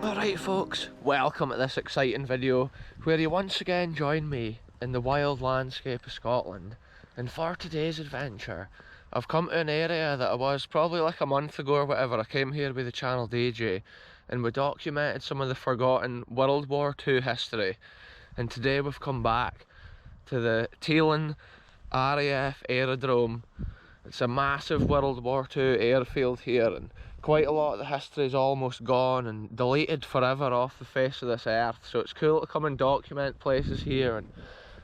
Alright folks, welcome to this exciting video where you once again join me in the wild landscape of Scotland. And for today's adventure, I've come to an area that I was probably like a month ago or whatever. I came here with the channel DJ and we documented some of the forgotten World War II history. And today we've come back to the Tealing RAF Aerodrome. It's a massive World War II airfield here, and quite a lot of the history is almost gone and deleted forever off the face of this earth. So it's cool to come and document places here and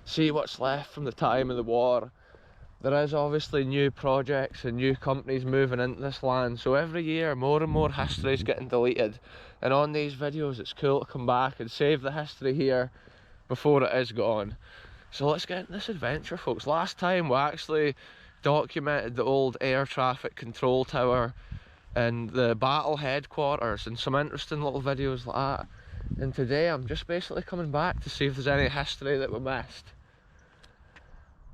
see what's left from the time of the war. There is obviously new projects and new companies moving into this land, so every year more and more history is getting deleted. And on these videos it's cool to come back and save the history here before it is gone. So let's get into this adventure, folks. Last time we actually documented the old air traffic control tower and the battle headquarters and some interesting little videos like that. And today I'm just basically coming back to see if there's any history that we missed.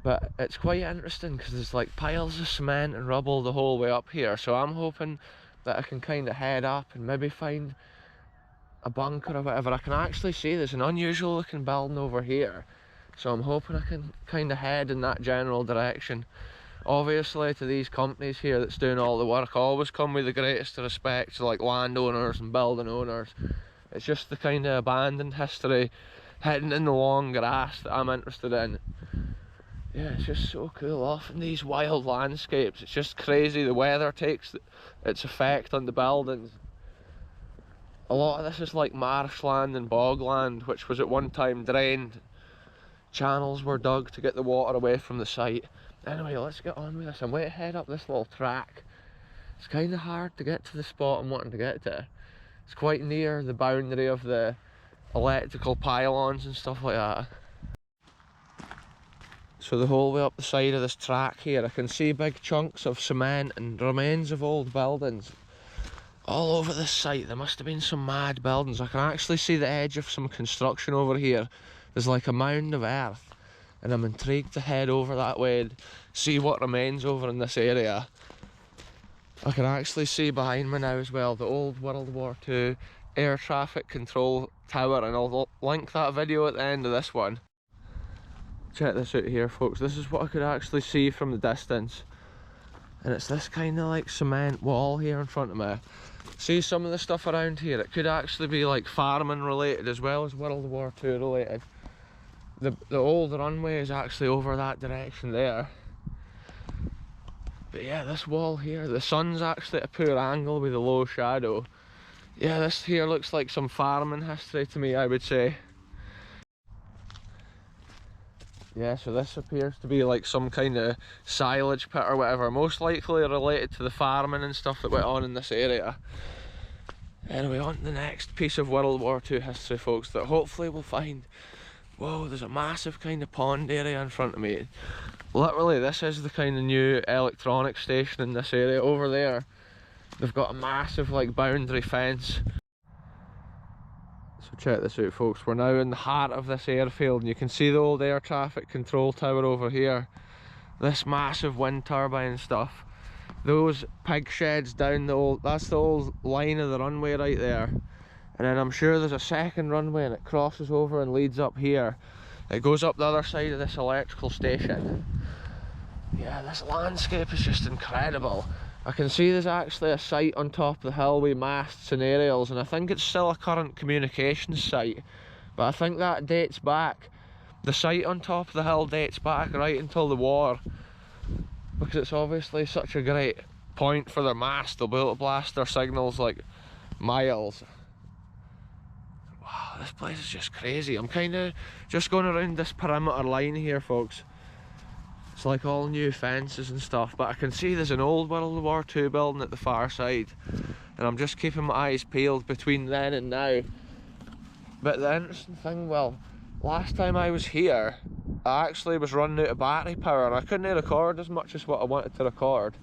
But it's quite interesting because there's like piles of cement and rubble the whole way up here, so I'm hoping that I can kind of head up and maybe find a bunker or whatever. I can actually see there's an unusual looking building over here, so I'm hoping I can kind of head in that general direction. Obviously to these companies here that's doing all the work, I always come with the greatest respect to like landowners and building owners. It's just the kind of abandoned history hidden in the long grass that I'm interested in. Yeah, it's just so cool. Off in these wild landscapes, it's just crazy. The weather takes its effect on the buildings. A lot of this is like marshland and bogland, which was at one time drained. Channels were dug to get the water away from the site. Anyway, let's get on with this. I'm going to head up this little track. It's kind of hard to get to the spot I'm wanting to get to. It's quite near the boundary of the electrical pylons and stuff like that. So the whole way up the side of this track here, I can see big chunks of cement and remains of old buildings all over this site. There must have been some mad buildings. I can actually see the edge of some construction over here. There's like a mound of earth, and I'm intrigued to head over that way and see what remains over in this area. I can actually see behind me now as well the old World War II air traffic control tower, and I'll link that video at the end of this one. Check this out here, folks. This is what I could actually see from the distance, and it's this kind of like cement wall here in front of me. See some of the stuff around here, it could actually be like farming related as well as World War II related. The old runway is actually over that direction there. But yeah, this wall here, the sun's actually at a poor angle with a low shadow. Yeah, this here looks like some farming history to me, I would say. Yeah, so this appears to be like some kind of silage pit or whatever, most likely related to the farming and stuff that went on in this area. Anyway, on to the next piece of World War II history, folks, that hopefully we'll find. Whoa, there's a massive kind of pond area in front of me. Literally, this is the kind of new electronic station in this area. Over there, they've got a massive like boundary fence. So check this out, folks. We're now in the heart of this airfield, and you can see the old air traffic control tower over here. This massive wind turbine stuff. Those pig sheds down the old, that's the old line of the runway right there. And then I'm sure there's a second runway and it crosses over and leads up here. It goes up the other side of this electrical station. Yeah, this landscape is just incredible. I can see there's actually a site on top of the hill with masts and aerials, and I think it's still a current communications site. But I think that dates back, the site on top of the hill dates back right until the war, because it's obviously such a great point for their mast. They'll be able to blast their signals like miles. Wow, this place is just crazy. I'm kind of just going around this perimeter line here, folks. It's like all new fences and stuff, but I can see there's an old World War II building at the far side, and I'm just keeping my eyes peeled between then and now. But the interesting thing, well, last time I was here, I actually was running out of battery power and I couldn't record as much as what I wanted to record.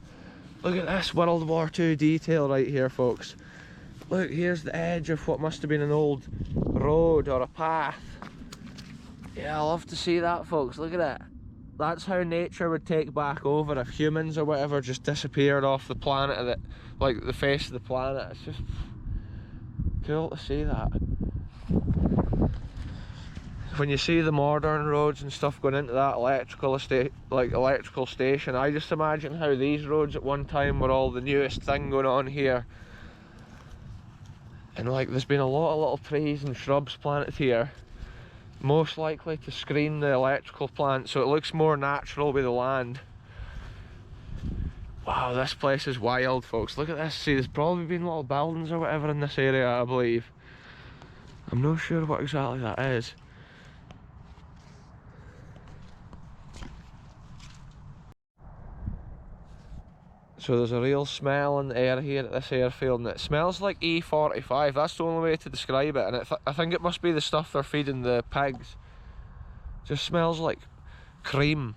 Look at this World War II detail right here, folks. Look, here's the edge of what must have been an old road or a path. Yeah, I love to see that, folks. Look at it. That's how nature would take back over if humans or whatever just disappeared off the planet, like the face of the planet. It's just Cool to see that. When you see the modern roads and stuff going into that electrical station, I just imagine how these roads at one time were all the newest thing going on here. And like, there's been a lot of little trees and shrubs planted here, most likely to screen the electrical plant so it looks more natural with the land. Wow, this place is wild, folks. Look at this. See, there's probably been little buildings or whatever in this area, I believe. I'm not sure what exactly that is. So there's a real smell in the air here at this airfield, and it smells like E45. That's the only way to describe it, and I think it must be the stuff they're feeding the pigs. It just smells like cream.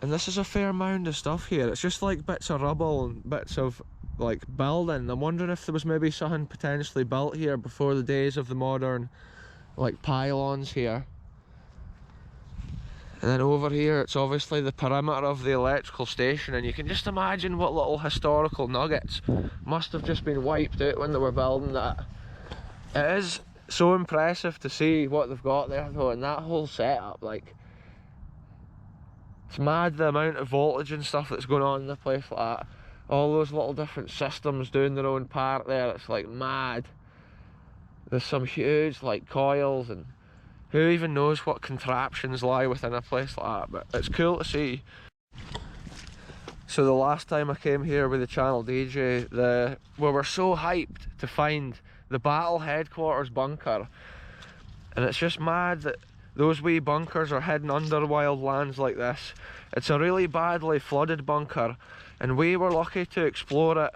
And this is a fair mound of stuff here. It's just like bits of rubble and bits of like building. I'm wondering if there was maybe something potentially built here before the days of the modern like pylons here. And then over here it's obviously the perimeter of the electrical station, and you can just imagine what little historical nuggets must have just been wiped out when they were building that. It is so impressive to see what they've got there though, and that whole setup, like, it's mad the amount of voltage and stuff that's going on in a place like that. All those little different systems doing their own part there, it's like mad. There's some huge like coils, and who even knows what contraptions lie within a place like that, but it's cool to see. So the last time I came here with the channel DJ, we were so hyped to find the battle headquarters bunker, and it's just mad that those wee bunkers are hidden under wild lands like this. It's a really badly flooded bunker, and we were lucky to explore it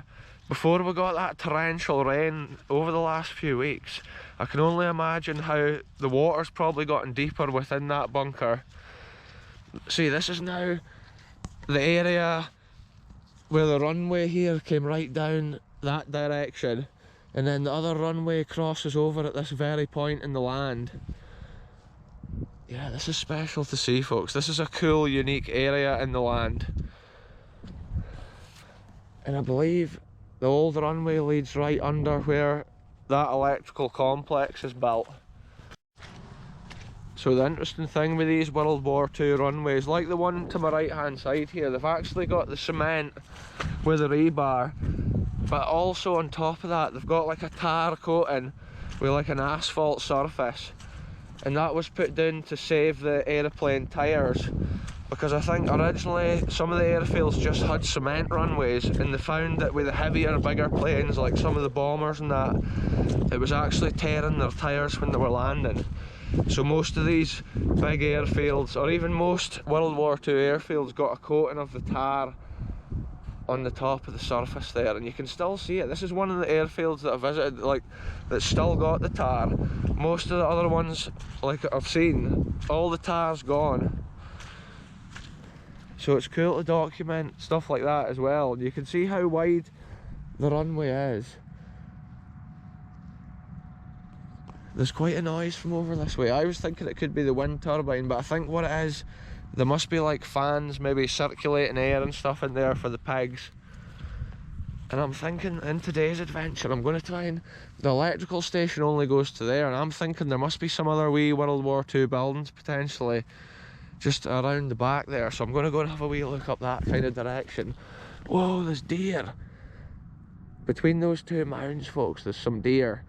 before we got that torrential rain over the last few weeks. I can only imagine how the water's probably gotten deeper within that bunker. See, this is now the area where the runway here came right down that direction, and then the other runway crosses over at this very point in the land. Yeah, this is special to see, folks. This is a cool, unique area in the land. And I believe the old runway leads right under where that electrical complex is built. So the interesting thing with these World War II runways, like the one to my right hand side here, they've actually got the cement with the rebar, but also on top of that they've got like a tar coating with like an asphalt surface, and that was put down to save the aeroplane tyres, because I think originally some of the airfields just had cement runways, and they found that with the heavier, bigger planes like some of the bombers and that, it was actually tearing their tyres when they were landing. So most of these big airfields, or even most World War II airfields, got a coating of the tar on the top of the surface there, and you can still see it. This is one of the airfields that I visited, like, that's still got the tar. Most of the other ones, like I've seen, all the tar's gone. So it's cool to document stuff like that as well. You can see how wide the runway is. There's quite a noise from over this way. I was thinking it could be the wind turbine, but I think what it is, there must be like fans maybe circulating air and stuff in there for the pigs. And I'm thinking in today's adventure I'm going to try and, the electrical station only goes to there, and I'm thinking there must be some other wee World War II buildings potentially just around the back there, so I'm going to go and have a wee look up that kind of direction. Whoa, there's deer! Between those two mounds, folks, there's some deer.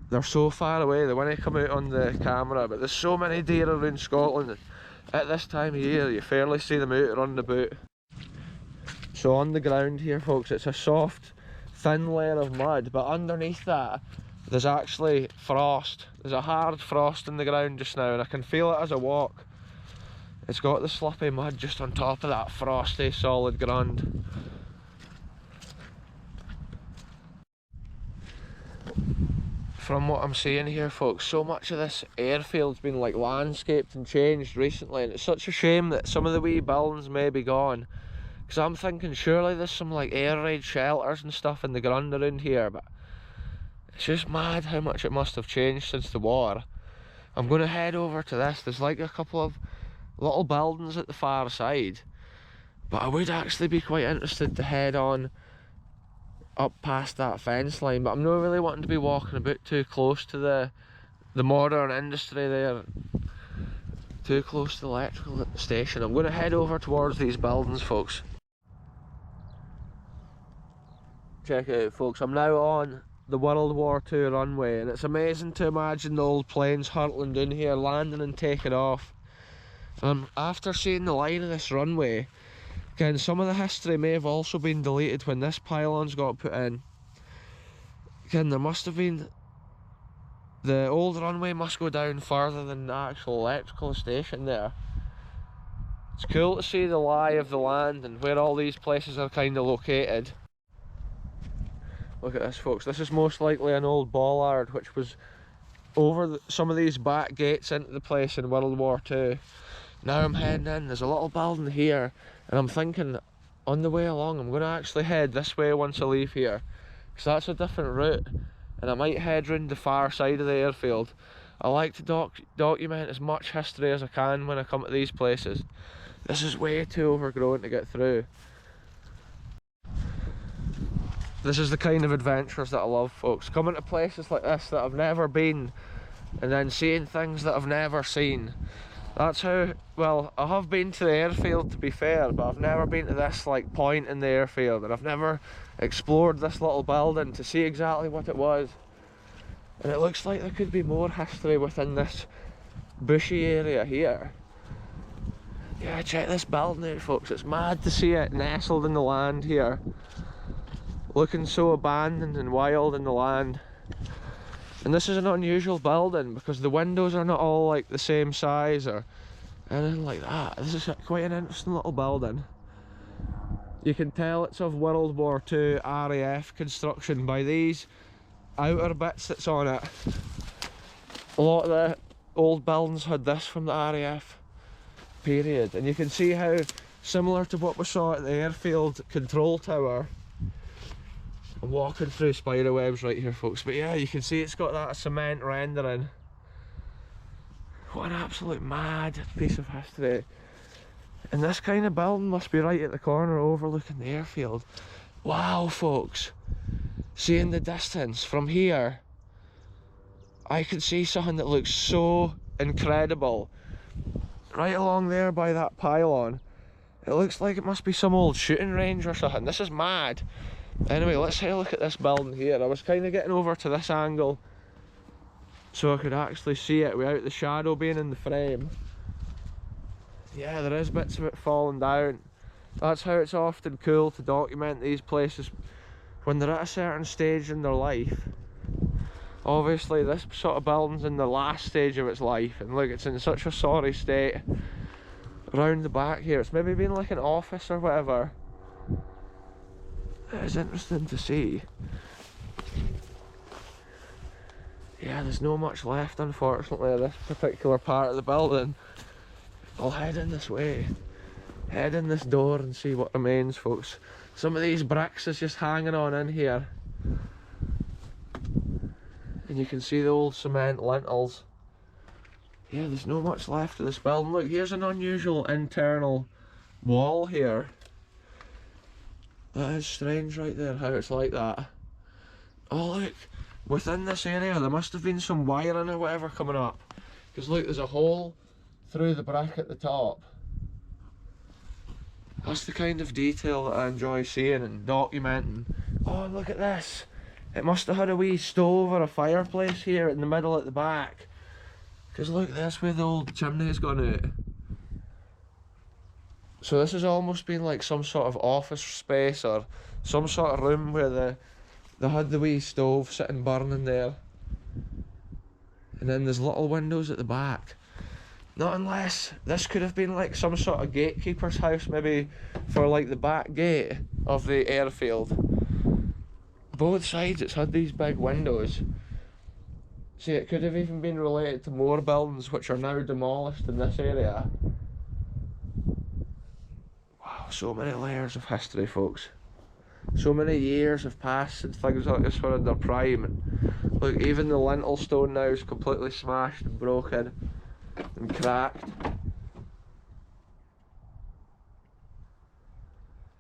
They're so far away, they want to come out on the camera, but there's so many deer around Scotland. At this time of year, you fairly see them out running about. So on the ground here, folks, it's a soft, thin layer of mud, but underneath that, there's actually frost. There's a hard frost in the ground just now, and I can feel it as I walk. It's got the slippy mud just on top of that frosty, solid ground. From what I'm seeing here, folks, so much of this airfield's been like landscaped and changed recently, and it's such a shame that some of the wee buildings may be gone, because I'm thinking surely there's some like air raid shelters and stuff in the ground around here, but it's just mad how much it must have changed since the war. I'm going to head over to this. There's like a couple of little buildings at the far side, but I would actually be quite interested to head on up past that fence line, but I'm not really wanting to be walking a bit too close to the modern industry there, too close to the electrical station. I'm going to head over towards these buildings, folks. Check it out, folks, I'm now on the World War II runway, and it's amazing to imagine the old planes hurtling down here, landing and taking off. After seeing the line of this runway, again, some of the history may have also been deleted when this pylon's got put in. Again, there must have been, the old runway must go down further than the actual electrical station there. It's cool to see the lie of the land and where all these places are kind of located. Look at this, folks, this is most likely an old bollard which was over some of these back gates into the place in World War II. Now I'm heading in, there's a little building here, and I'm thinking on the way along I'm going to actually head this way once I leave here, because that's a different route, and I might head round the far side of the airfield. I like to document as much history as I can when I come to these places. This is way too overgrown to get through. This is the kind of adventures that I love, folks. Coming to places like this that I've never been, and then seeing things that I've never seen. That's how, well, I have been to the airfield, to be fair, but I've never been to this like point in the airfield, and I've never explored this little building to see exactly what it was. And it looks like there could be more history within this bushy area here. Yeah, check this building out, folks. It's mad to see it nestled in the land here, looking so abandoned and wild in the land. And this is an unusual building because the windows are not all like the same size or anything like that. This is quite an interesting little building. You can tell it's of World War II RAF construction by these outer bits that's on it. A lot of the old buildings had this from the RAF period, and you can see how similar to what we saw at the airfield control tower. I'm walking through spider webs right here, folks, but yeah, you can see it's got that cement rendering. What an absolute mad piece of history. And this kind of building must be right at the corner overlooking the airfield. Wow, folks, seeing the distance from here, I can see something that looks so incredible. Right along there by that pylon, it looks like it must be some old shooting range or something. This is mad. Anyway, let's have a look at this building here. I was kind of getting over to this angle so I could actually see it without the shadow being in the frame. Yeah, there is bits of it falling down. That's how it's often cool to document these places when they're at a certain stage in their life. Obviously this sort of building's in the last stage of its life, and look, it's in such a sorry state. Around the back here, it's maybe been like an office or whatever. It is interesting to see. Yeah, there's no much left, unfortunately, of this particular part of the building. I'll head in this way, head in this door and see what remains, folks. Some of these bricks is just hanging on in here, and you can see the old cement lintels. Yeah, there's no much left of this building. Look, here's an unusual internal wall here. That is strange right there, how it's like that. Oh look, within this area there must have been some wiring or whatever coming up. Because look, there's a hole through the brick at the top. That's the kind of detail that I enjoy seeing and documenting. Oh, look at this. It must have had a wee stove or a fireplace here in the middle at the back. Because look, that's where the old chimney's gone out. So this has almost been like some sort of office space or some sort of room where they had the wee stove sitting burning there. And then there's little windows at the back. Not unless this could have been like some sort of gatekeeper's house, maybe for like the back gate of the airfield. Both sides it's had these big windows. See, it could have even been related to more buildings which are now demolished in this area. So many layers of history, folks. So many years have passed since things like this were in their prime. And look, even the lintel stone now is completely smashed and broken and cracked.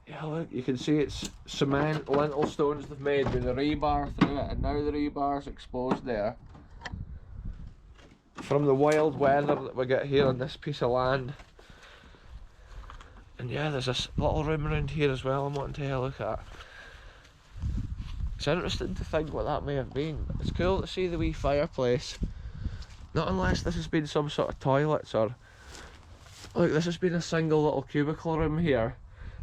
Yeah, Yeah, look, you can see it's cement lintel stones they've made with the rebar through it, and now the rebar's exposed there from the wild weather that we get here on this piece of land. And yeah, there's this little room around here as well I'm wanting to have a look at. It's interesting to think what that may have been. It's cool to see the wee fireplace. Not unless this has been some sort of toilets, or look, this has been a single little cubicle room here.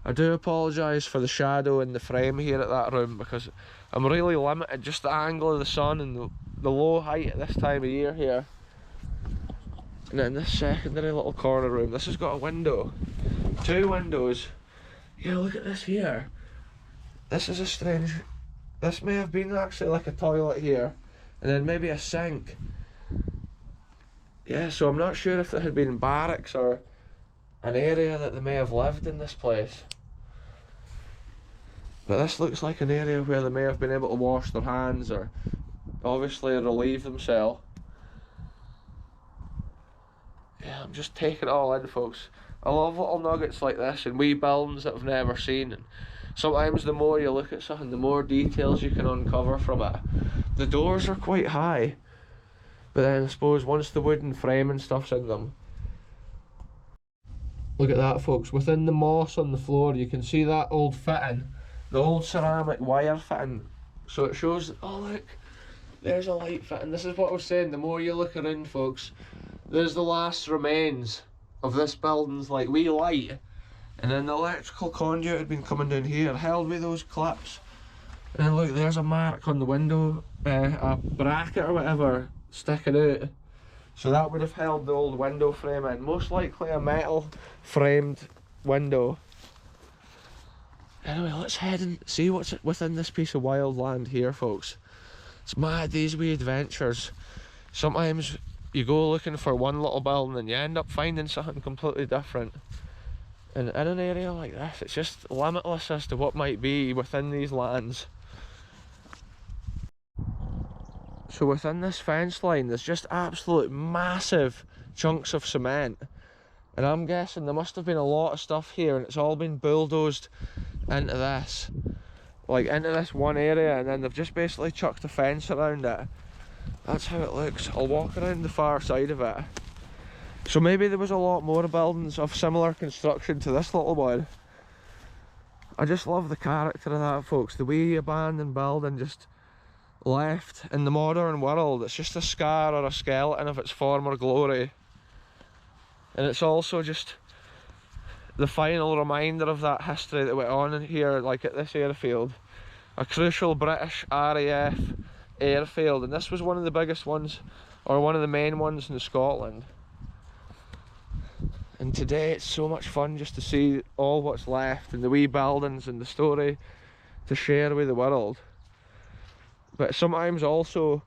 I do apologise for the shadow in the frame here at that room, because I'm really limited, just the angle of the sun and the low height at this time of year here. And then this secondary little corner room, this has got a window. 2 windows. Yeah, look at this here. This is a strange... This may have been actually like a toilet here, and then maybe a sink. Yeah, so I'm not sure if there had been barracks or an area that they may have lived in this place. But this looks like an area where they may have been able to wash their hands or obviously relieve themselves. Yeah, I'm just taking it all in, folks. I love little nuggets like this and wee buildings that I've never seen. And sometimes the more you look at something, the more details you can uncover from it. The doors are quite high, but then I suppose once the wooden frame and stuff's in them. Look at that, folks. Within the moss on the floor, you can see that old fitting, the old ceramic wire fitting. So it shows, oh look, there's a light fitting. This is what I was saying, the more you look around, folks, there's the last remains of this building's like wee light. And then the electrical conduit had been coming down here, held with those clips. And then look, there's a mark on the window, a bracket or whatever sticking out. So that would have held the old window frame in, most likely a metal framed window. Anyway, let's head and see what's within this piece of wild land here, folks. It's mad, these wee adventures. Sometimes you go looking for one little building and you end up finding something completely different. And in an area like this, it's just limitless as to what might be within these lands. So within this fence line, there's just absolute massive chunks of cement. And I'm guessing there must have been a lot of stuff here, and it's all been bulldozed into this. Like into this one area, and then they've just basically chucked a fence around it. That's how it looks. I'll walk around the far side of it. So maybe there was a lot more buildings of similar construction to this little one. I just love the character of that, folks. The wee abandoned building just left in the modern world. It's just a scar or a skeleton of its former glory. And it's also just the final reminder of that history that went on in here, like at this airfield. A crucial British RAF airfield, and this was one of the biggest ones, or one of the main ones in Scotland. And today it's so much fun just to see all what's left and the wee buildings and the story to share with the world. But sometimes also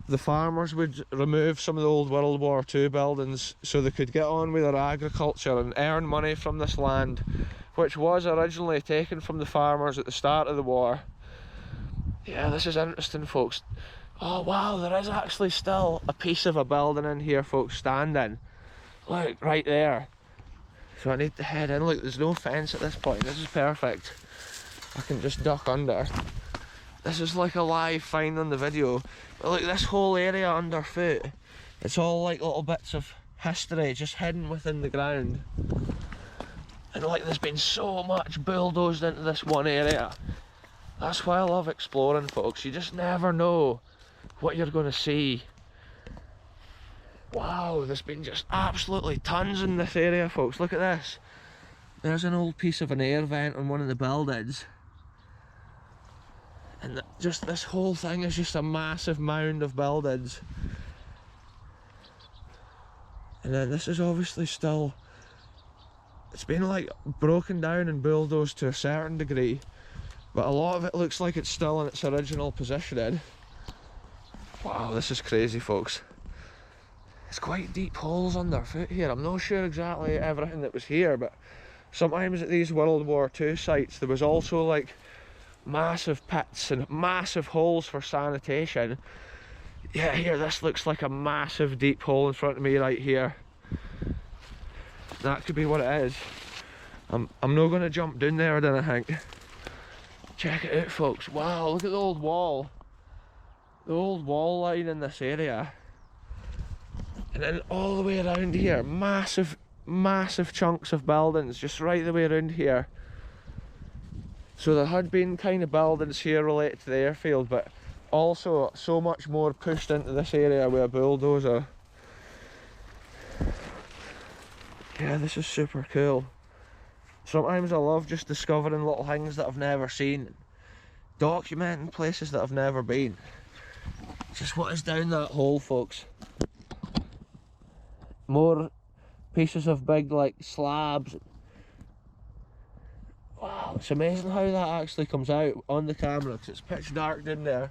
the farmers would remove some of the old World War II buildings so they could get on with their agriculture and earn money from this land, which was originally taken from the farmers at the start of the war. Yeah, this is interesting, folks. Oh wow, there is actually still a piece of a building in here, folks, standing. Look, right there. So I need to head in. Look, there's no fence at this point. This is perfect. I can just duck under. This is like a live find on the video. But look, this whole area underfoot, it's all like little bits of history just hidden within the ground. And like, there's been so much bulldozed into this one area. That's why I love exploring, folks. You just never know what you're going to see. Wow, there's been just absolutely tons in this area, folks. Look at this. There's an old piece of an air vent on one of the buildings. And just this whole thing is just a massive mound of buildings. And then this is obviously still, it's been like broken down and bulldozed to a certain degree, but a lot of it looks like it's still in its original positioning. Wow, this is crazy, folks. It's quite deep holes underfoot here. I'm not sure exactly everything that was here, but sometimes at these World War II sites there was also like massive pits and massive holes for sanitation. Yeah, here, this looks like a massive deep hole in front of me right here. That could be what it is. I'm not going to jump down there, I don't think. Check it out, folks. Wow, look at the old wall. The old wall line in this area. And then all the way around here, massive chunks of buildings just right the way around here. So there had been kind of buildings here related to the airfield, but also so much more pushed into this area with a bulldozer. Yeah, this is super cool. Sometimes I love just discovering little things that I've never seen, documenting places that I've never been. Just what is down that hole, folks. More pieces of big like slabs. Wow, it's amazing how that actually comes out on the camera, because it's pitch dark in there.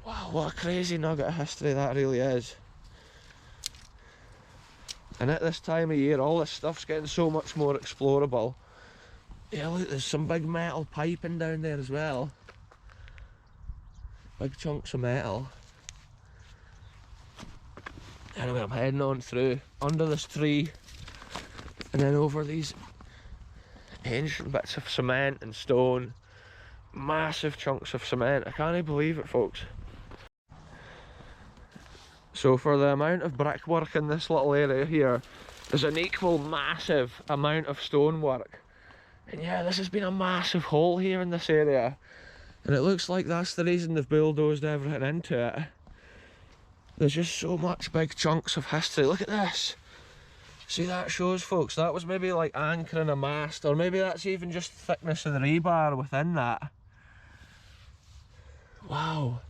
Wow, what a crazy nugget of history that really is. And at this time of year, all this stuff's getting so much more explorable. Yeah, look, there's some big metal piping down there as well. Big chunks of metal. Anyway, I'm heading on through, under this tree, and then over these ancient bits of cement and stone. Massive chunks of cement. I can't even believe it, folks. So for the amount of brickwork in this little area here, there's an equal massive amount of stonework. And yeah, this has been a massive hole here in this area. And it looks like that's the reason they've bulldozed everything into it. There's just so much big chunks of history. Look at this. See, that shows, folks, that was maybe like anchoring a mast, or maybe that's even just thickness of the rebar within that. Wow.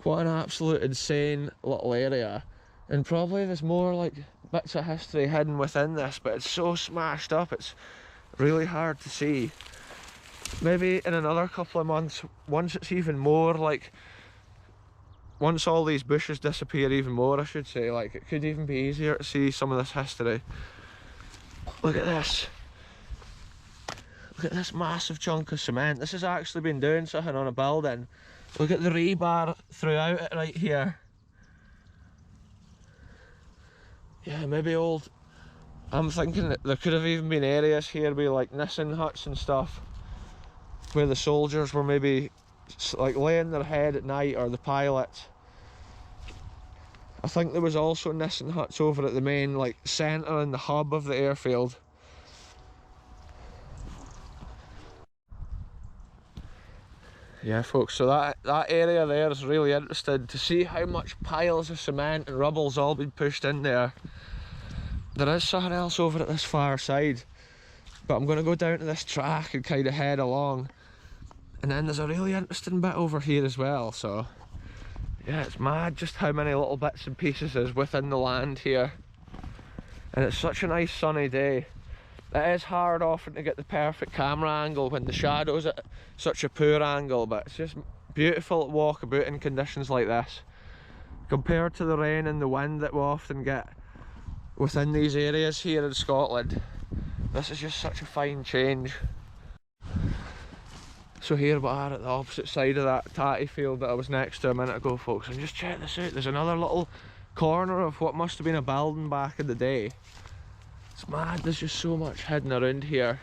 What an absolute insane little area. And probably there's more like bits of history hidden within this, but it's so smashed up, it's really hard to see. Maybe in another couple of months, once it's even more like, once all these bushes disappear even more, I should say, like, it could even be easier to see some of this history. Look at this. Look at this massive chunk of cement. This has actually been doing something on a building. Look at the rebar throughout it right here. Yeah, maybe old... I'm thinking that there could have even been areas here with like Nissen huts and stuff, where the soldiers were maybe like laying their head at night, or the pilots. I think there was also Nissen huts over at the main like centre and the hub of the airfield. Yeah, folks, so that area there is really interesting to see how much piles of cement and rubble's all been pushed in there. There is something else over at this far side, but I'm going to go down to this track and kind of head along. And then there's a really interesting bit over here as well, so yeah, it's mad just how many little bits and pieces is within the land here. And it's such a nice sunny day. It is hard often to get the perfect camera angle when the shadow's at such a poor angle, but it's just beautiful to walk about in conditions like this. Compared to the rain and the wind that we often get within these areas here in Scotland, this is just such a fine change. So here we are at the opposite side of that tatty field that I was next to a minute ago, folks, and just check this out. There's another little corner of what must have been a building back in the day. It's mad, there's just so much hidden around here.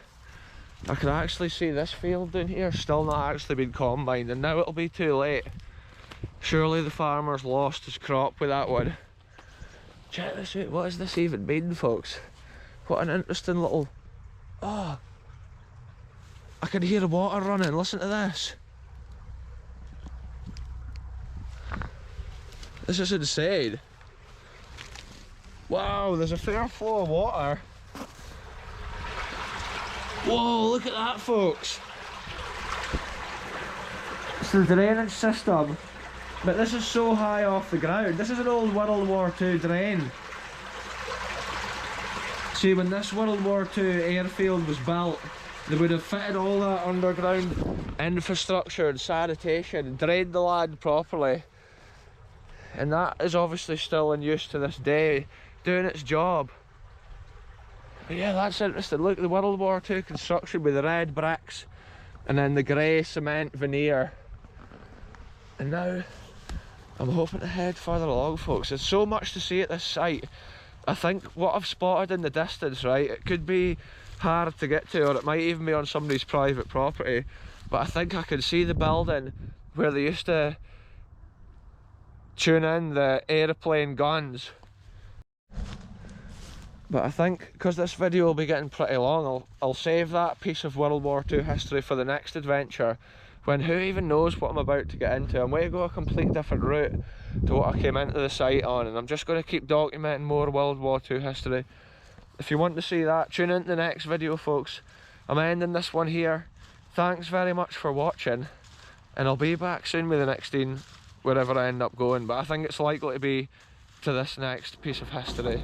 I can actually see this field down here still not actually been combined, and now it'll be too late. Surely the farmer's lost his crop with that one. Check this out, what does this even mean, folks? What an interesting little... Oh! I can hear the water running, listen to this. This is insane. Wow, there's a fair flow of water. Whoa, look at that, folks. It's the drainage system, but this is so high off the ground. This is an old World War II drain. See, when this World War II airfield was built, they would have fitted all that underground infrastructure and sanitation, drained the land properly. And that is obviously still in use to this day, doing its job. But yeah, that's interesting. Look, the World War II construction with the red bricks and then the grey cement veneer. And now I'm hoping to head further along, folks. There's so much to see at this site. I think what I've spotted in the distance, right, it could be hard to get to, or it might even be on somebody's private property, but I think I can see the building where they used to tune in the aeroplane guns. But I think because this video will be getting pretty long, I'll save that piece of World War II history for the next adventure, when who even knows what I'm about to get into. I'm going to go a complete different route to what I came into the site on, and I'm just going to keep documenting more World War II history. If you want to see that, tune in to the next video, folks. I'm ending this one here. Thanks very much for watching, and I'll be back soon with the next scene, wherever I end up going, but I think it's likely to be to this next piece of history.